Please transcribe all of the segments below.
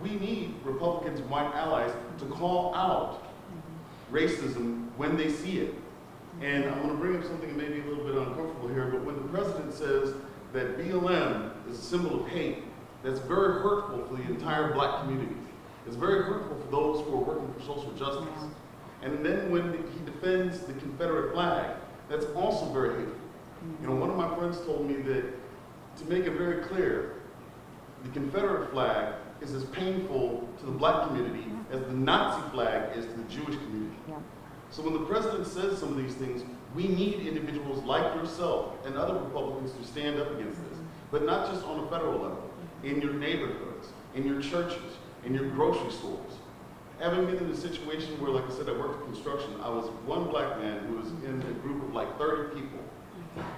We need Republicans and white allies to call out racism when they see it. And I'm going to bring up something that may be a little bit uncomfortable here, but when the president says that BLM is a symbol of hate, that's very hurtful for the entire black community. It's very hurtful for those who are working for social justice. And then when he defends the Confederate flag, that's also very hateful. You know, one of my friends told me that, to make it very clear, the Confederate flag is as painful to the black community as the Nazi flag is to the Jewish community. So when the president says some of these things, we need individuals like yourself and other Republicans to stand up against this, but not just on a federal level, in your neighborhoods, in your churches, in your grocery stores. Having been in a situation where, like I said, I worked in construction, I was one black man who was in a group of like 30 people,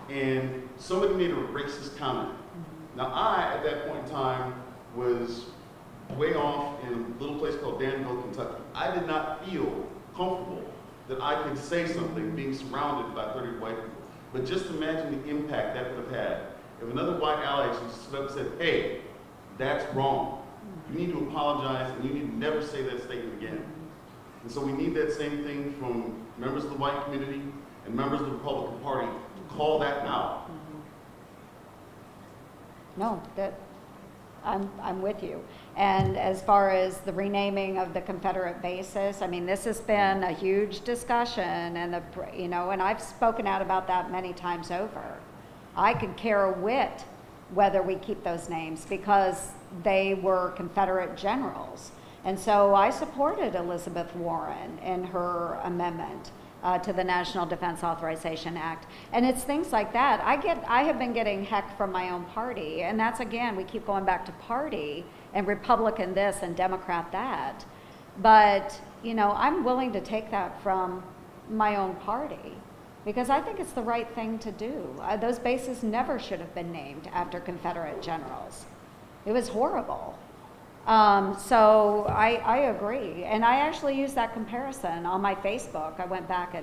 and somebody made a racist comment. Now I, at that point in time, was way off in a little place called Danville, Kentucky. I did not feel comfortable that I could say something being surrounded by 30 white people. But just imagine the impact that would have had if another white ally actually stood up and said, hey, that's wrong. You need to apologize and you need to never say that statement again. And so we need that same thing from members of the white community and members of the Republican Party to call that out. No, I'm with you. And as far as the renaming of the Confederate bases, I mean, this has been a huge discussion, and and I've spoken out about that many times over. I could care a whit whether we keep those names because they were Confederate generals. And so I supported Elizabeth Warren in her amendment to the National Defense Authorization Act. And it's things like that. I have been getting heck from my own party, and that's, again, we keep going back to party and Republican this and Democrat that. But, I'm willing to take that from my own party because I think it's the right thing to do. Those bases never should have been named after Confederate generals. It was horrible. So I agree. And I actually used that comparison on my Facebook. I went back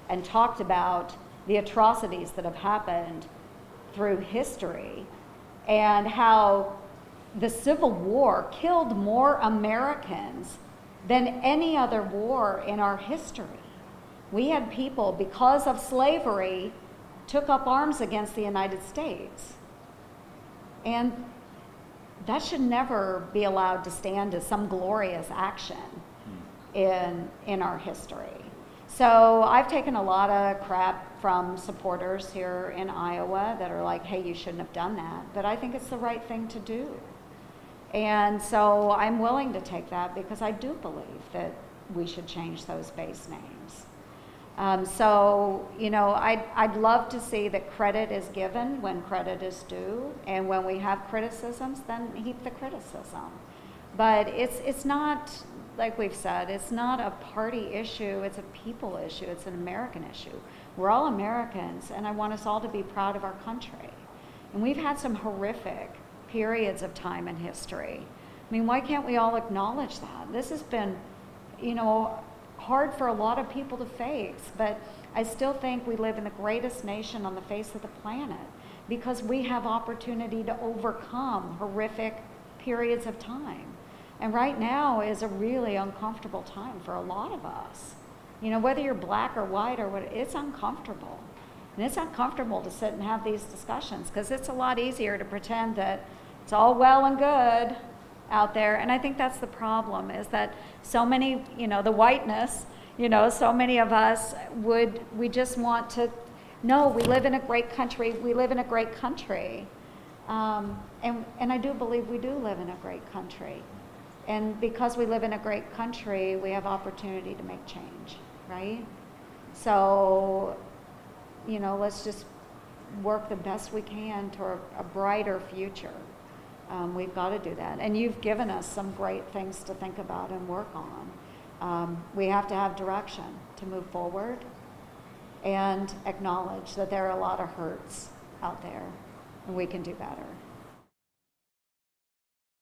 and talked about the atrocities that have happened through history and how the Civil War killed more Americans than any other war in our history. We had people, because of slavery, took up arms against the United States. And that should never be allowed to stand as some glorious action in our history. So I've taken a lot of crap from supporters here in Iowa that are like, hey, you shouldn't have done that. But I think it's the right thing to do. And so I'm willing to take that because I do believe that we should change those base names. I'd love to see that credit is given when credit is due, and when we have criticisms, then heap the criticism. But it's not, like we've said, it's not a party issue, it's a people issue, it's an American issue. We're all Americans, and I want us all to be proud of our country. And we've had some horrific periods of time in history. I mean, why can't we all acknowledge that? This has been, hard for a lot of people to face, but I still think we live in the greatest nation on the face of the planet because we have opportunity to overcome horrific periods of time. And right now is a really uncomfortable time for a lot of us. Whether you're black or white or what, it's uncomfortable. And it's uncomfortable to sit and have these discussions because it's a lot easier to pretend that it's all well and good out there. And I think that's the problem, is that so many, the whiteness, so many of us we just want to, no, we live in a great country. We live in a great country. And I do believe we do live in a great country. And because we live in a great country, we have opportunity to make change, right? So, let's just work the best we can toward a brighter future. We've got to do that. And you've given us some great things to think about and work on. We have to have direction to move forward and acknowledge that there are a lot of hurts out there, and we can do better.